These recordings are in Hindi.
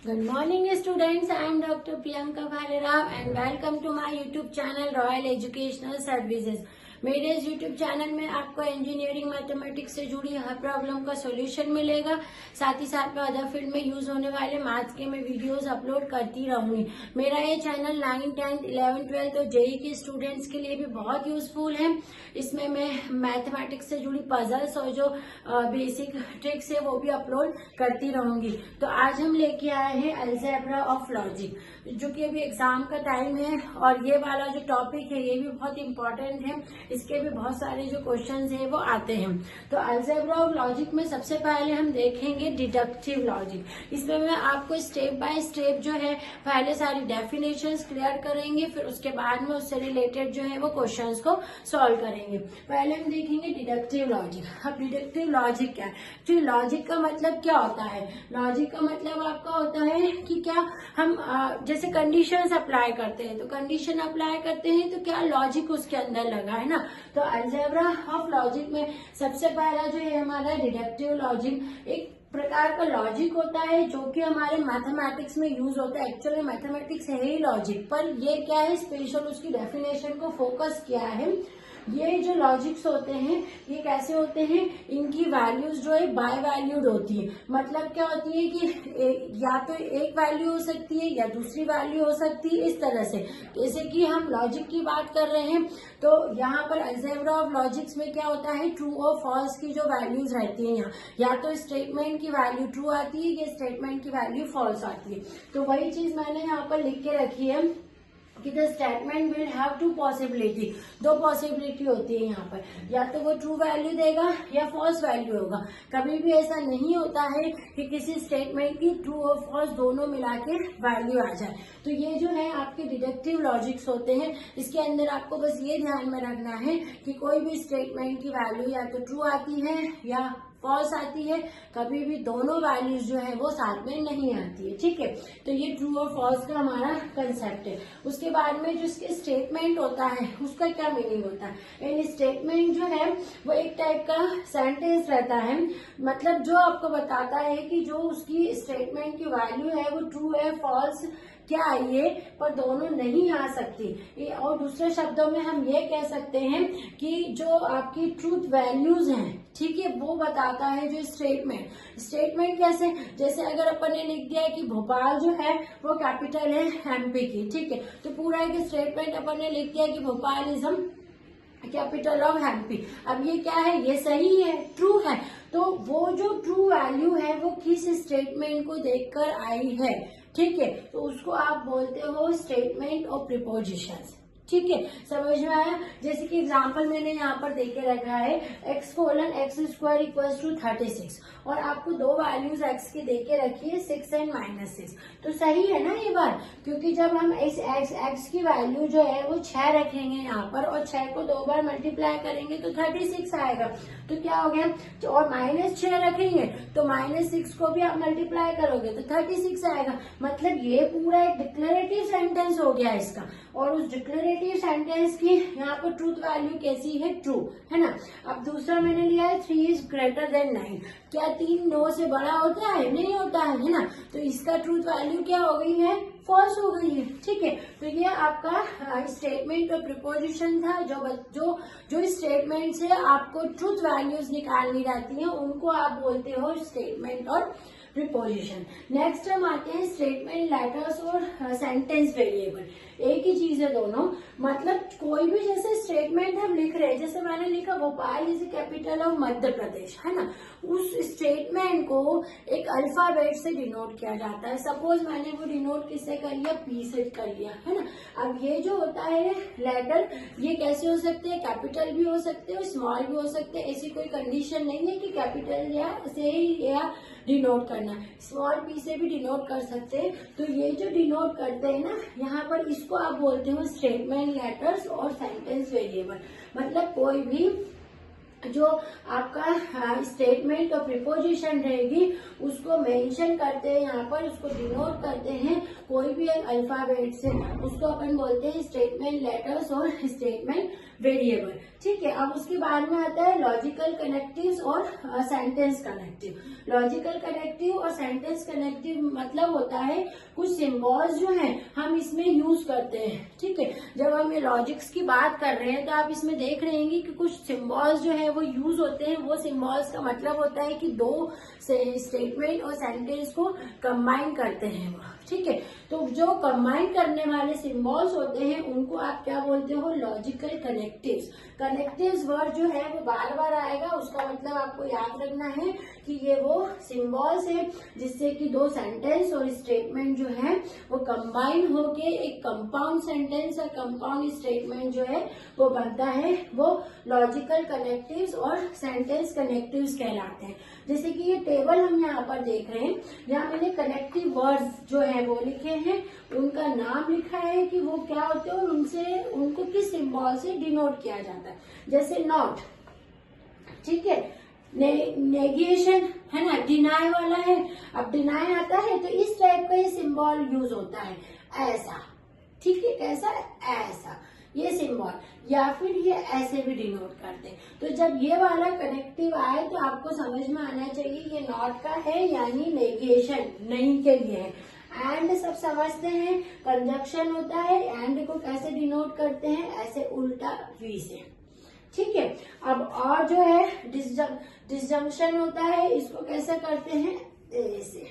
Good morning students, I am Dr. Priyanka Bharera and welcome to my YouTube channel Royal Educational Services। मेरे इस YouTube चैनल में आपको इंजीनियरिंग मैथमेटिक्स से जुड़ी हर प्रॉब्लम का सॉल्यूशन मिलेगा। साथ ही साथ में अदर फील्ड में यूज होने वाले मैथ्स के मैं वीडियोस अपलोड करती रहूंगी। मेरा ये चैनल 9, 10, 11, 12 और जेई के स्टूडेंट्स के लिए भी बहुत यूजफुल है। इसमें मैं मैथमेटिक्स से जुड़ी पजल्स और जो बेसिक ट्रिक्स है वो भी अपलोड करती रहूंगी। तो आज हम लेके आए हैं अलजेब्रा ऑफ लॉजिक, जो कि अभी एग्जाम का टाइम है और ये वाला जो टॉपिक है ये भी बहुत इंपॉर्टेंट है। इसके भी बहुत सारे जो क्वेश्चंस हैं वो आते हैं। तो अलजेब्रा ऑफ लॉजिक में सबसे पहले हम देखेंगे डिडक्टिव लॉजिक। इसमें मैं आपको स्टेप बाय स्टेप जो है पहले सारी डेफिनेशंस क्लियर करेंगे, फिर उसके बाद में उससे रिलेटेड जो है वो क्वेश्चंस को सॉल्व करेंगे। पहले हम देखेंगे डिडक्टिव लॉजिक। अब डिडक्टिव लॉजिक क्या है? तो लॉजिक का मतलब क्या होता है? लॉजिक का मतलब आपका होता है कि क्या हम जैसे कंडीशंस अप्लाई करते हैं, तो कंडीशन अप्लाई करते हैं तो क्या लॉजिक उसके अंदर लगा है ना। तो अलजेब्रा ऑफ लॉजिक में सबसे पहला जो है हमारा डिडक्टिव लॉजिक एक प्रकार का लॉजिक होता है जो कि हमारे मैथमेटिक्स में यूज होता है। एक्चुअली मैथमेटिक्स है ही लॉजिक, पर ये क्या है स्पेशल उसकी डेफिनेशन को फोकस किया है। ये जो लॉजिक्स होते हैं ये कैसे होते हैं, इनकी वैल्यूज जो है बाय वैल्यूड होती है। मतलब क्या होती है कि या तो एक वैल्यू हो सकती है या दूसरी वैल्यू हो सकती है। इस तरह से जैसे कि हम लॉजिक की बात कर रहे हैं तो यहाँ पर अलजेब्रा ऑफ लॉजिक्स में क्या होता है, ट्रू और फॉल्स की जो वैल्यूज रहती है यहाँ, या तो स्टेटमेंट की वैल्यू ट्रू आती है या स्टेटमेंट की वैल्यू फॉल्स आती है। तो वही चीज मैंने यहाँ पर लिख के रखी है कि the statement will have to possibility. दो पॉसिबिलिटी होती है यहाँ पर, या तो वो ट्रू वैल्यू देगा या फॉल्स वैल्यू होगा। कभी भी ऐसा नहीं होता है कि किसी स्टेटमेंट की ट्रू और फॉल्स दोनों मिला के वैल्यू आ जाए। तो ये जो है आपके डिडक्टिव लॉजिक्स होते हैं। इसके अंदर आपको बस ये ध्यान में रखना है कि कोई भी स्टेटमेंट की वैल्यू या तो ट्रू आती है या फॉल्स आती है, कभी भी दोनों वैल्यूज जो है वो साथ में नहीं आती है। ठीक है, तो ये ट्रू और फॉल्स का हमारा कंसेप्ट है। उसके बाद में जो इसके स्टेटमेंट होता है उसका क्या मीनिंग होता है? यानी स्टेटमेंट जो है वो एक टाइप का सेंटेंस रहता है, मतलब जो आपको बताता है कि जो उसकी स्टेटमेंट की वैल्यू है वो ट्रू है फॉल्स क्या ये, पर दोनों नहीं आ सकती। और दूसरे शब्दों में हम ये कह सकते हैं कि जो आपकी ट्रूथ वैल्यूज हैं, ठीक है, वो बताता है जो स्टेटमेंट कैसे, जैसे अगर अपन ने लिख दिया कि भोपाल जो है वो कैपिटल है एमपी की, ठीक है, तो पूरा एक स्टेटमेंट अपन ने लिख दिया कि Bhopal is capital of MP. अब ये क्या है, ये सही है, ट्रू है। तो वो जो ट्रू वैल्यू है वो किस स्टेटमेंट को देखकर आई है, ठीक है, तो उसको आप बोलते हो स्टेटमेंट ऑफ प्रीपोजिशंस। ठीक है, समझ में आया? जैसे कि एग्जांपल मैंने यहाँ पर देके रखा है x:(x² = 36 और आपको दो वैल्यूज x के देके रखी है 6 एंड -6। तो सही है ना ये बात, क्योंकि जब हम इस x की वैल्यू जो है वो 6 रखेंगे यहाँ पर और 6 को 2 बार मल्टीप्लाई करेंगे तो 36 आएगा। तो क्या हो गया, और -6 रखेंगे तो -6 को भी आप मल्टीप्लाई करोगे तो 36 आएगा। मतलब ये पूरा एक डिक्लेरेटिव सेंटेंस हो गया इसका, और उस डिक्लेरेटिव सेंटेंस की यहाँ पर ट्रूथ वैल्यू कैसी है, ट्रू है ना। अब दूसरा मैंने लिया है 3 = 9। क्या 3 9 से बड़ा होता है? नहीं होता है ना। तो इसका ट्रूथ वैल्यू क्या हो गई है, फॉल्स हो गई है। ठीक है, तो ये आपका स्टेटमेंट और प्रीपोजिशन था। जो स्टेटमेंट से आपको ट्रूथ वैल्यूज निकालनी रहती है उनको आप बोलते हो स्टेटमेंट और प्रीपोजिशन। नेक्स्ट हम आते हैं स्टेटमेंट लेटर्स और सेंटेंस वेरिएबल। एक ही चीज है दोनों, मतलब कोई भी जैसे स्टेटमेंट हम लिख रहे हैं, जैसे मैंने लिखा Bhopal is capital of Madhya Pradesh, है ना, उस स्टेटमेंट को एक अल्फाबेट से डिनोट किया जाता है। सपोज मैंने वो डिनोट किससे कर लिया, पी से कर लिया, है ना। अब ये जो होता है लेटर, ये कैसे हो सकते हैं, कैपिटल भी हो सकते हैं, स्मॉल भी हो सकते हैं। ऐसी कोई कंडीशन नहीं है कि कैपिटल या से ही या डिनोट करना, स्मॉल पी से भी डिनोट कर सकते हैं। तो ये जो डिनोट करते हैं ना यहाँ पर, इसको आप बोलते हो स्टेटमेंट लेटर्स और सेंटेंस वेरिएबल। मतलब कोई भी जो आपका स्टेटमेंट और प्रीपोजिशन रहेगी उसको मेंशन करते हैं यहाँ पर, उसको डिनोट करते हैं कोई भी एक अल्फाबेट से, उसको अपन बोलते हैं स्टेटमेंट लेटर्स और स्टेटमेंट वेरिएबल। ठीक है, अब उसके बाद में आता है लॉजिकल कनेक्टिव्स और सेंटेंस कनेक्टिव। लॉजिकल कनेक्टिव और सेंटेंस कनेक्टिव मतलब होता है कुछ सिंबल्स जो हैं हम इसमें यूज करते हैं। ठीक है, जब हम ये लॉजिक्स की बात कर रहे हैं तो आप इसमें देख रहे हैं कि कुछ सिंबल्स जो है वो यूज होते हैं। वो सिंबल्स का मतलब होता है कि दो स्टेटमेंट और सेंटेंस को कंबाइन करते हैं वो। ठीक है, तो जो कंबाइन करने वाले सिंबल्स होते हैं उनको आप क्या बोलते हो, लॉजिकल कनेक्टिव्स। कनेक्टिव्स वर्ड जो है वो बार बार आएगा, उसका मतलब आपको याद रखना है कि ये वो सिंबल्स है जिससे कि दो सेंटेंस और स्टेटमेंट जो है वो कंबाइन होके एक कंपाउंड सेंटेंस और कंपाउंड स्टेटमेंट जो है वो बनता है, वो लॉजिकल कनेक्टिव्स और सेंटेंस कनेक्टिव्स कहलाते हैं। जैसे कि ये टेबल हम यहाँ पर देख रहे हैं, जहाँ मैंने कनेक्टिव वर्ड्स जो है वो लिखे हैं, उनका नाम लिखा है कि वो क्या होते हैं और उनको किस सिंबल से डिनोट किया जाता है। जैसे नॉट, ठीक है, नेगेशन है ना, डिनाई वाला है। अब डिनाई आता है तो इस टाइप का ये सिंबल यूज होता है, ऐसा। ठीक है, कैसा, ऐसा ये सिंबल, या फिर ये ऐसे भी डिनोट करते हैं। तो जब ये वाला कनेक्टिव आए तो आपको समझ में आना चाहिए ये नॉट का है, यानी नेगेशन, नहीं के लिए है। एंड सब समझते हैं, कंजक्शन होता है, एंड को कैसे डिनोट करते हैं, ऐसे उल्टा वी से। ठीक है, अब और जो है डिसजंक्शन होता है, इसको कैसे करते हैं, ऐसे।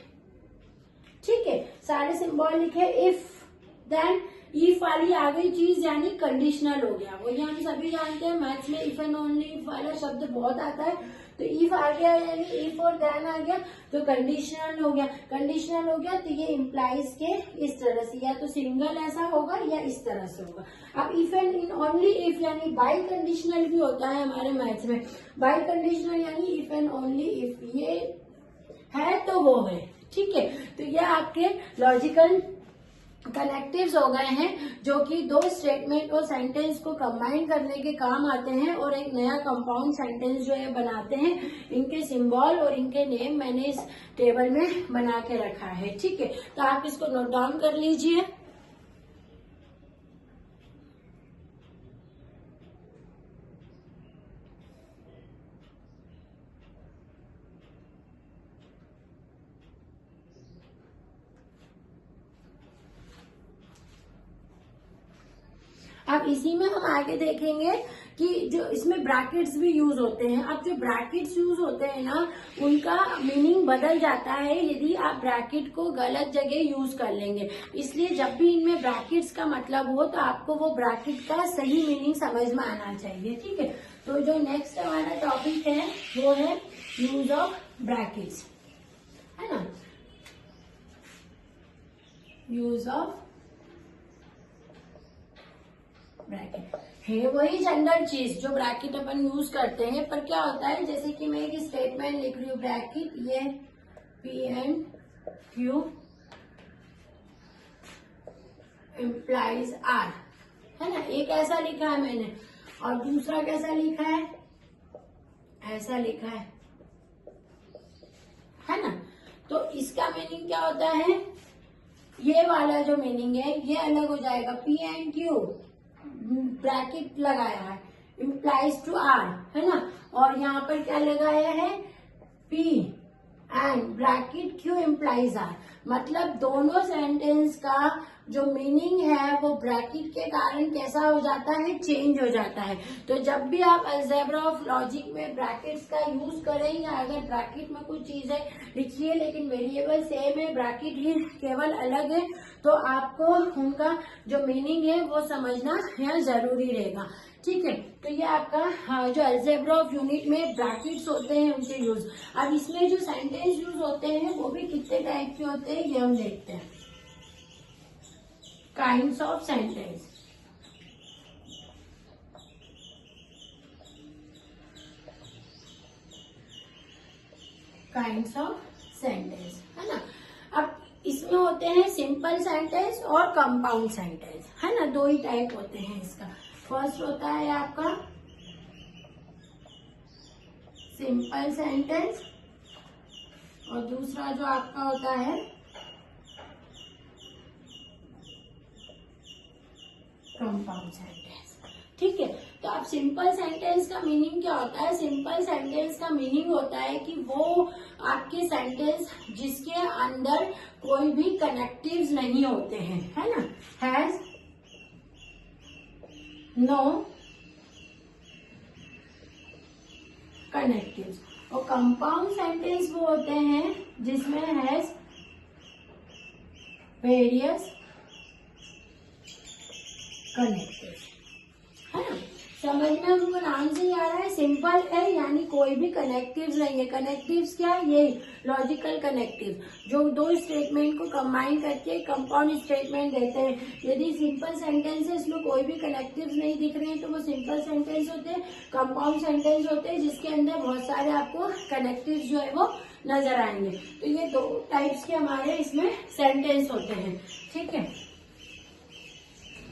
ठीक है, सारे सिंबल लिखे। इफ देन, इफ वाली आ गई चीज यानी कंडीशनल हो गया। वो ये हम सभी जानते हैं, मैथ्स में इफ एंड ओनली इफ वाला शब्द बहुत आता है। तो इफ आ गया यानी इफ और देन आ गया तो कंडीशनल हो गया। कंडीशनल हो गया तो ये इम्प्लाइज के इस तरह से, या तो सिंगल ऐसा होगा या इस तरह से होगा। अब if and in only if यानी बाई कंडीशनल भी होता है हमारे मैथ्स में। बाई कंडीशनल यानी इफ एंड ओनली इफ, ये है तो वो है। ठीक है, तो ये आपके लॉजिकल कनेक्टिव्स हो गए हैं जो कि दो स्टेटमेंट और सेंटेंस को कंबाइन करने के काम आते हैं और एक नया कंपाउंड सेंटेंस जो है बनाते हैं। इनके सिंबल और इनके नेम मैंने इस टेबल में बना के रखा है। ठीक है, तो आप इसको नोट डाउन कर लीजिए। अब इसी में हम आगे देखेंगे कि जो इसमें ब्रैकेट्स भी यूज होते हैं। अब जो ब्रैकेट्स यूज होते हैं ना, उनका मीनिंग बदल जाता है यदि आप ब्रैकेट को गलत जगह यूज कर लेंगे। इसलिए जब भी इनमें ब्रैकेट्स का मतलब हो तो आपको वो ब्रैकेट का सही मीनिंग समझ में आना चाहिए। ठीक है, तो जो नेक्स्ट हमारा टॉपिक है वो है यूज ऑफ ब्रैकेट्स, है ना, यूज ऑफ ब्रैकेट है वही जनरल चीज जो ब्रैकेट अपन यूज करते हैं। पर क्या होता है, जैसे कि मैं एक स्टेटमेंट लिख रही हूँ, ब्रैकेट ये P and Q implies R, है ना, एक ऐसा लिखा है मैंने, और दूसरा कैसा लिखा है, ऐसा लिखा है ना। तो इसका मीनिंग क्या होता है, ये वाला जो मीनिंग है ये अलग हो जाएगा। P एंड Q ब्रैकेट लगाया है, इम्प्लाइज टू आर, है ना, और यहाँ पर क्या लगाया है, P and bracket Q implies R. मतलब दोनों सेंटेंस का जो मीनिंग है वो ब्रैकेट के कारण कैसा हो जाता है, चेंज हो जाता है। तो जब भी आप अलजेब्रा ऑफ लॉजिक में ब्रैकेट्स का यूज करें, या अगर ब्रैकेट में कुछ चीजें लिखी है लेकिन वेरिएबल सेम है, ब्रैकेट ही केवल अलग है, तो आपको उनका जो मीनिंग है वो समझना यहाँ जरूरी रहेगा। ठीक है, तो ये आपका जो अलजेब्रा ऑफ यूनिट में ब्रैकेट्स होते हैं उनके यूज। अब इसमें जो सेंटेंस यूज होते हैं वो भी कितने टाइप के होते हैं ये हम देखते हैं। Kinds of sentence, kinds of sentence, है ना। अब इसमें होते हैं सिंपल सेंटेंस और कंपाउंड सेंटेंस, है ना, दो ही टाइप होते हैं इसका। फर्स्ट होता है आपका सिंपल सेंटेंस और दूसरा जो आपका होता है कंपाउंड सेंटेंस। ठीक है। तो अब सिंपल सेंटेंस का मीनिंग क्या होता है? सिंपल सेंटेंस का मीनिंग होता है कि वो आपके सेंटेंस जिसके अंदर कोई भी कनेक्टिव्स नहीं होते हैं, है ना। Has no connectives. और कंपाउंड सेंटेंस वो होते हैं जिसमें हैज वेरियस कनेक्टिव्स, है ना। समझ में हमको नाम से ही आ रहा है, सिंपल है यानी कोई भी कनेक्टिव्स नहीं है। कनेक्टिव्स क्या? ये लॉजिकल कनेक्टिव जो दो स्टेटमेंट को कंबाइन करके कंपाउंड स्टेटमेंट देते हैं। यदि सिंपल सेंटेंसेस में कोई भी कनेक्टिव्स नहीं दिख रहे हैं तो वो सिंपल सेंटेंस होते हैं। कंपाउंड सेंटेंस होते हैं जिसके अंदर बहुत सारे आपको कनेक्टिव्स जो है वो नजर आएंगे। तो ये दो टाइप्स के हमारे इसमें सेंटेंस होते हैं, ठीक है।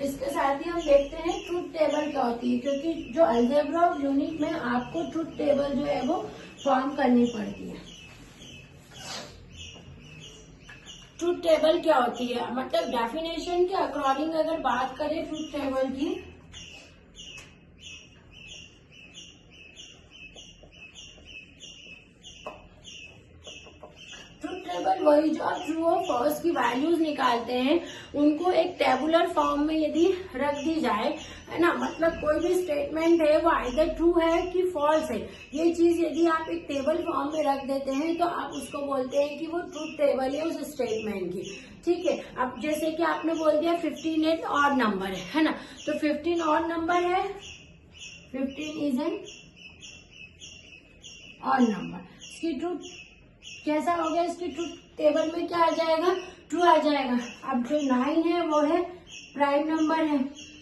इसके साथ ही हम देखते हैं ट्रूथ टेबल क्या होती है, क्योंकि जो अलजेब्रा ऑफ यूनिट में आपको ट्रूथ टेबल जो है वो फॉर्म करनी पड़ती है। ट्रूथ टेबल क्या होती है? मतलब डेफिनेशन के अकॉर्डिंग अगर बात करें ट्रूथ टेबल की, टेबल वही जो आप ट्रू और फॉल्स की वैल्यूज निकालते हैं उनको एक टेबुलर फॉर्म में यदि रख दी जाए, है ना, मतलब कोई भी स्टेटमेंट है वो आइदर ट्रू है कि फॉल्स है, ये चीज यदि आप एक टेबल फॉर्म में रख देते हैं तो आप उसको बोलते हैं कि वो ट्रूथ टेबल है उस स्टेटमेंट की, ठीक है। अब जैसे कि आपने बोल दिया 15 एक ऑड नंबर है ना, तो 15 ऑड नंबर है, 15 इज एन ऑड नंबर। इसकी ट्रूथ कैसा हो गया? इसकी ट्रूथ टेबल में क्या आ जाएगा? ट्रू आ जाएगा। अब जो 9 है वो है प्राइम नंबर है,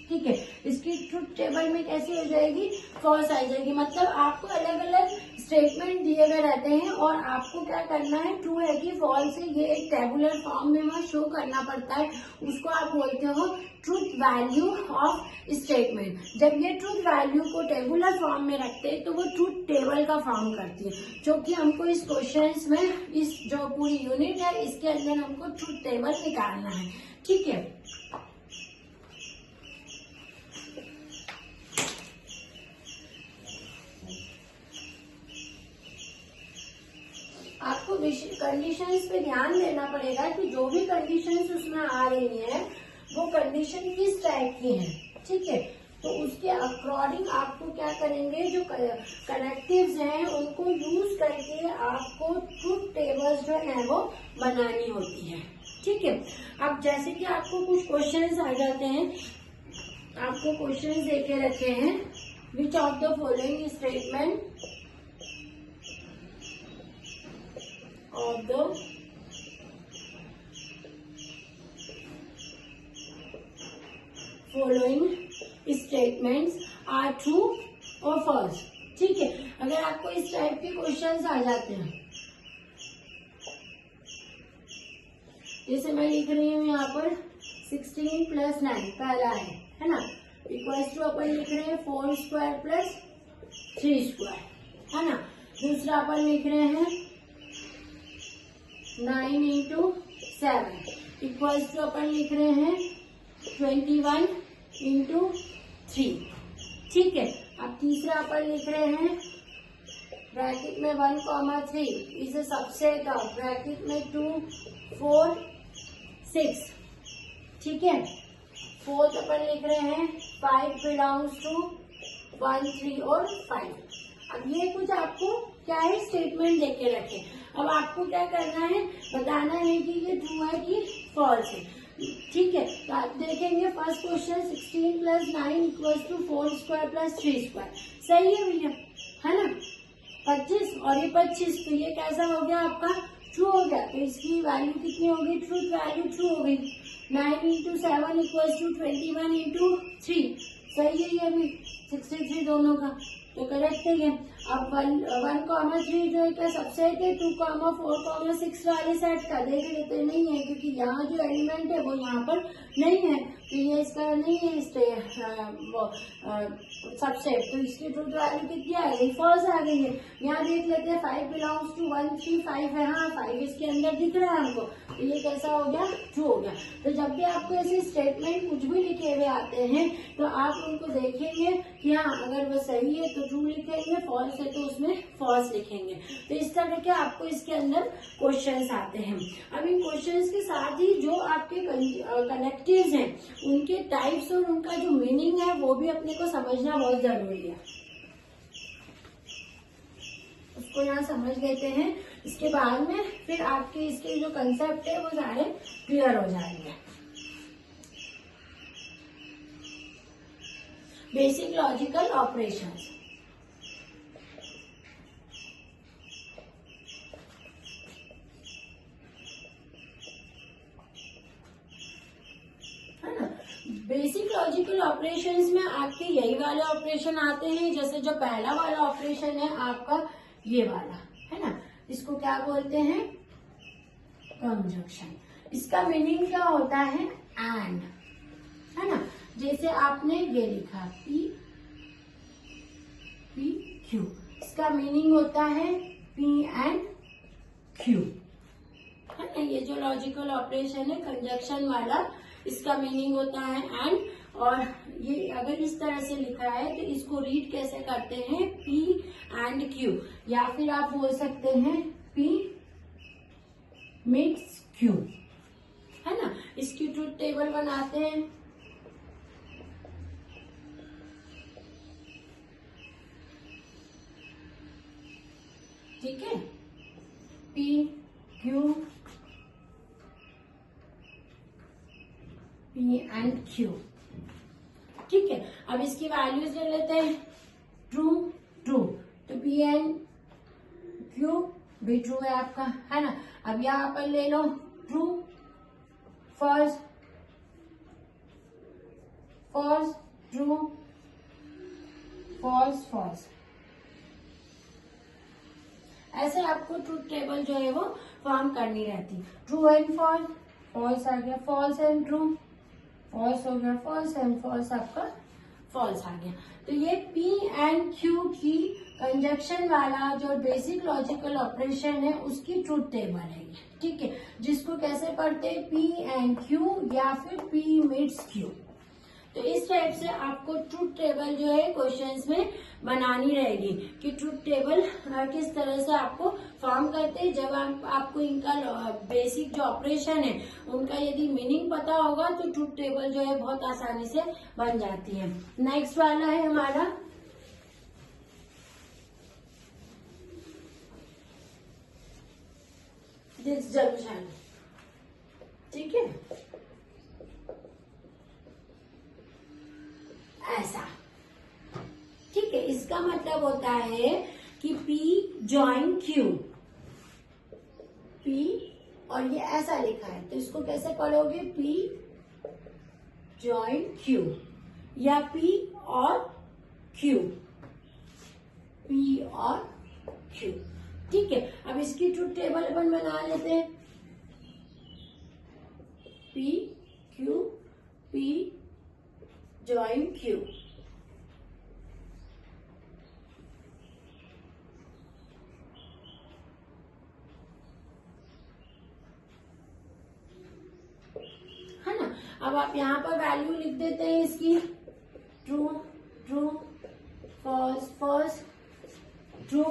ठीक है। इसकी ट्रूथ टेबल में कैसी हो जाएगी? फॉल्स आ जाएगी। मतलब आपको अलग अलग स्टेटमेंट दिए गए रहते हैं और आपको क्या करना है, ट्रू है कि फॉल्स है, ये एक टेबुलर फॉर्म में वहां शो करना पड़ता है। उसको आप बोलते हो ट्रूथ वैल्यू ऑफ स्टेटमेंट। जब ये ट्रूथ वैल्यू को टेबुलर फॉर्म में रखते हैं तो वो ट्रूथ टेबल का फॉर्म करती है, जो कि हमको इस क्वेश्चंस में, इस जो पूरी यूनिट है इसके अंदर हमको ट्रूथ टेबल निकालना है, ठीक है। आपको कंडीशंस पे ध्यान देना पड़ेगा कि जो भी कंडीशंस उसमें आ रही हैं वो कंडीशन किस टाइप की हैं, ठीक है। तो उसके अकॉर्डिंग आपको क्या करेंगे, जो कनेक्टिव्स हैं उनको यूज करके आपको ट्रूथ टेबल्स जो है वो बनानी होती है, ठीक है। अब जैसे कि आपको कुछ क्वेश्चंस आ जाते हैं, आपको क्वेश्चंस देके रखे हैं, which of the following statement of the following statements are true or false, ठीक है। अगर आपको इस टाइप के क्वेश्चंस आ जाते हैं, जैसे मैं लिख रही हूँ यहाँ पर 16 + 9 पहला है ना, इक्वल्स टू अपन लिख रहे हैं 4 स्क्वायर प्लस 3 स्क्वायर, है ना। दूसरा अपन लिख रहे हैं 9 × 7 इक्वल्स टू अपन लिख रहे हैं 21 × 3, ठीक है। अब तीसरा अपन लिख रहे हैं ब्रैकेट में 1, 3 इसे सबसेट ऑफ ब्रैकेट में 2, 4, 6, ठीक है। फोर्थ अपन लिख रहे हैं 5 बिलोंग्स टू 1, 3 और 5। अब ये कुछ आपको क्या है, स्टेटमेंट देके रखे। अब आपको क्या करना है, बताना है कि ये ट्रू है कि फॉल्स है, ठीक है। तो आप देखेंगे first question 16 + 9 equals to 4 square plus 3 square, सही है भैया, है ना। 25 और ये 25, तो ये कैसा हो गया आपका? ट्रू हो गया। तो इसकी वैल्यू कितनी होगी? ट्रूथ वैल्यू ट्रू हो गई। 9 × 7 इक्वल्स टू 21 × 3, सही है ये भी 63 दोनों का। तो करेक्ट है। अब 1,3 जो है क्या सबसेट है, 2,4,6 वाले सेट का देख लेते नहीं है, क्योंकि यहाँ जो एलिमेंट है वो यहाँ पर नहीं है, तो ये इसका नहीं है सबसेट, तो इसकी ट्रूथ वैल्यू कितनी आ गई, फॉल्स आ गई है। यहाँ देख लेते हैं 5 बिलोंग्स टू 1, 3, 5 है, हाँ 5 इसके अंदर दिख रहा है हमको, तो ये कैसा हो गया, ट्रू हो गया। तो जब भी आपको ऐसे स्टेटमेंट कुछ भी लिखे हुए आते हैं तो आप उनको देखेंगे कि हाँ अगर वो सही है तो ट्रू लिखेंगे, फॉल्स है तो उसमें फॉल्स लिखेंगे। तो इस तरह के आपको इसके अंदर क्वेश्चंस आते हैं। अब इन क्वेश्चंस के साथ ही जो आपके कनेक्टिव्स हैं उनके टाइप्स और उनका जो मीनिंग है वो भी अपने को समझना बहुत जरूरी है। उसको यहाँ समझ लेते हैं, इसके बाद में फिर आपके इसके जो कंसेप्ट है वो सारे क्लियर हो जाएंगे। Basic logical operations. Basic logical operations में आपके यही वाले ऑपरेशन आते हैं, जैसे जो पहला वाला ऑपरेशन है आपका ये वाला है ना, इसको क्या बोलते हैं, कंजक्शन। इसका मीनिंग क्या होता है, एंड, है ना। जैसे आपने ये लिखा P Q, इसका मीनिंग होता है P एंड Q, है ना। ये जो लॉजिकल ऑपरेशन है कंजक्शन वाला, इसका मीनिंग होता है एंड, और ये अगर इस तरह से लिखा है तो इसको रीड कैसे करते हैं, P एंड Q, या फिर आप बोल सकते हैं P मिक्स Q, है ना। इसकी ट्रूथ टेबल बनाते हैं। ठीक है, P Q P and Q, ठीक है। अब इसकी वैल्यूज ले लेते हैं, ट्रू ट्रू, तो P एंड Q भी ट्रू है आपका, है ना। अब यहाँ पर ले लो true, false, false, true, false, false. ऐसे आपको ट्रूथ टेबल जो है वो फॉर्म करनी रहती। ट्रू एंड फॉल्स, फॉल्स आ गया, फॉल्स एंड ट्रू, फॉल्स हो गया, फॉल्स एंड फॉल्स आपका फॉल्स आ गया। तो ये P एंड Q की कंजक्शन वाला जो बेसिक लॉजिकल ऑपरेशन है उसकी ट्रूथ टेबल है ये, ठीक है। जिसको कैसे पढ़ते हैं, P एंड Q या फिर P मिड्स Q। तो इस टाइप से आपको ट्रूथ टेबल जो है क्वेश्चंस में बनानी रहेगी कि ट्रूथ टेबल किस तरह से आपको फॉर्म करते हैं। जब आपको इनका बेसिक जो ऑपरेशन है उनका यदि मीनिंग पता होगा तो ट्रूथ टेबल जो है बहुत आसानी से बन जाती है। नेक्स्ट वाला है हमारा डिसजंक्शन, ठीक है, ऐसा, ठीक है। इसका मतलब होता है कि P जॉइन Q, P और ये ऐसा लिखा है तो इसको कैसे पढ़ोगे, P जॉइन Q या P और Q, P और Q, ठीक है। अब इसकी ट्रूथ टेबल अपन बना लेते हैं, P Q P join Q, है ना। अब आप यहाँ पर वैल्यू लिख देते हैं इसकी, true true, false false, true,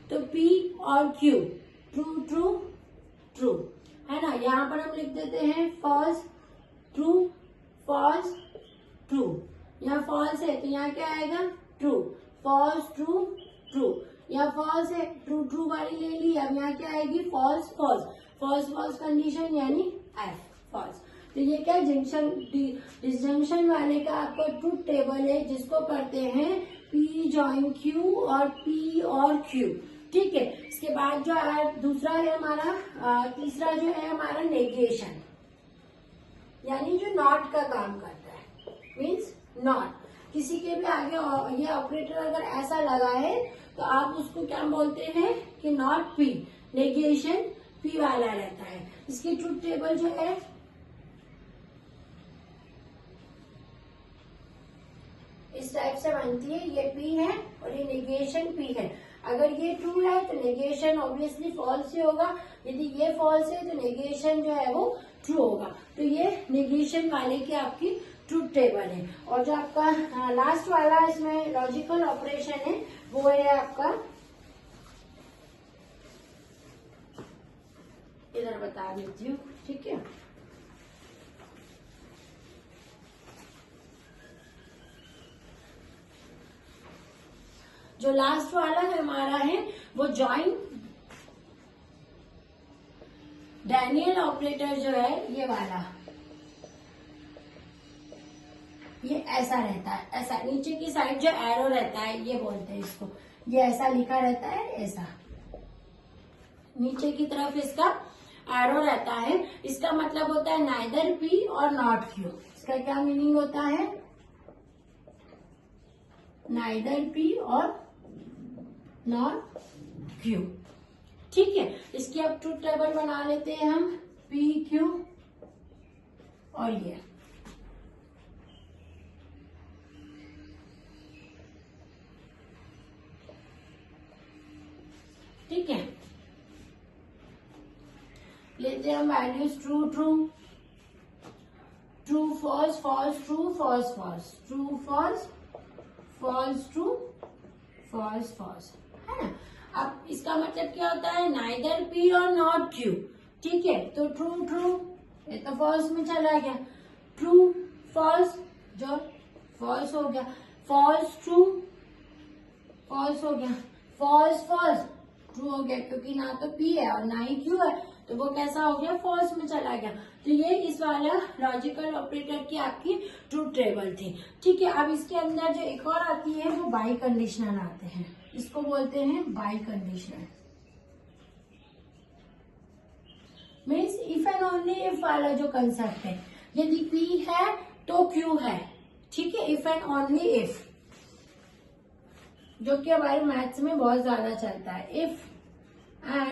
तो P और Q ट्रू ट्रू ट्रू, है ना। यहाँ पर हम लिख देते हैं फॉल्स ट्रू, फॉल्स ट्रू, यहाँ फॉल्स है तो यहाँ क्या आएगा, ट्रू, फॉल्स ट्रू ट्रू, यहाँ फॉल्स है, ट्रू ट्रू वाली ले ली, अब यहाँ क्या आएगी, false false, false false condition यानी एफ, फॉल्स। तो ये क्या जंक्शन डिसजंक्शन वाले का आपका ट्रूथ टेबल है जिसको पढ़ते हैं P जॉइन Q और P और Q, ठीक है। इसके बाद जो दूसरा है हमारा तीसरा जो है हमारा नेगेशन, यानी जो नॉट का काम करता है, मीन्स नॉट। किसी के भी आगे ये ऑपरेटर अगर ऐसा लगा है तो आप उसको क्या बोलते हैं कि नॉट पी, नेगेशन पी वाला रहता है। इसकी ट्रुथ टेबल जो है इस टाइप से बनती है, ये पी है और ये नेगेशन पी है। अगर ये ट्रू है तो नेगेशन ऑब्वियसली फॉल्स ही होगा, यदि ये फॉल्स है तो नेगेशन जो है वो ट्रू होगा। तो ये नेगेशन वाले की आपकी ट्रुथ टेबल है। और जो आपका लास्ट वाला इसमें लॉजिकल ऑपरेशन है वो है आपका, इधर बता देती हूँ, ठीक है। जो लास्ट वाला हमारा है वो जॉइंट डैनियल ऑपरेटर जो है ये वाला, ये ऐसा रहता है, ऐसा नीचे की साइड जो एरो रहता है ये बोलते हैं इसको, ये ऐसा लिखा रहता है, ऐसा नीचे की तरफ इसका एरो रहता है। इसका मतलब होता है नाइदर पी और नॉट क्यू। इसका क्या मीनिंग होता है, नाइदर पी और नॉट क्यू, ठीक है। इसकी अब ट्रुथ टेबल बना लेते हैं हम, पी क्यू और ये, ठीक है। लेते हैं हम values, true true, true false, false true, false false, true false, false true, false false, है ना। अब इसका मतलब क्या होता है, नाइदर पी और नॉट क्यू, ठीक है। तो ट्रू ट्रू ये तो फॉल्स में चला गया, ट्रू फॉल्स जो फॉल्स हो गया, फॉल्स ट्रू फॉल्स हो गया, फॉल्स फॉल्स ट्रू हो गया, क्योंकि ना तो पी है और ना ही क्यू है, तो वो कैसा हो गया, फॉल्स में चला गया। तो ये इस वाला लॉजिकल ऑपरेटर की आपकी ट्रुथ टेबल थी, ठीक है। अब इसके अंदर जो एक और आती है वो बाई कंडीशनल आते हैं, इसको बोलते हैं by conditional. Means if and only if वाला जो कंसेप्ट है, यदि पी है तो क्यू है, ठीक है। इफ एंड ओनली इफ, जो कि हमारे मैथ्स में बहुत ज्यादा चलता है, इफ एंड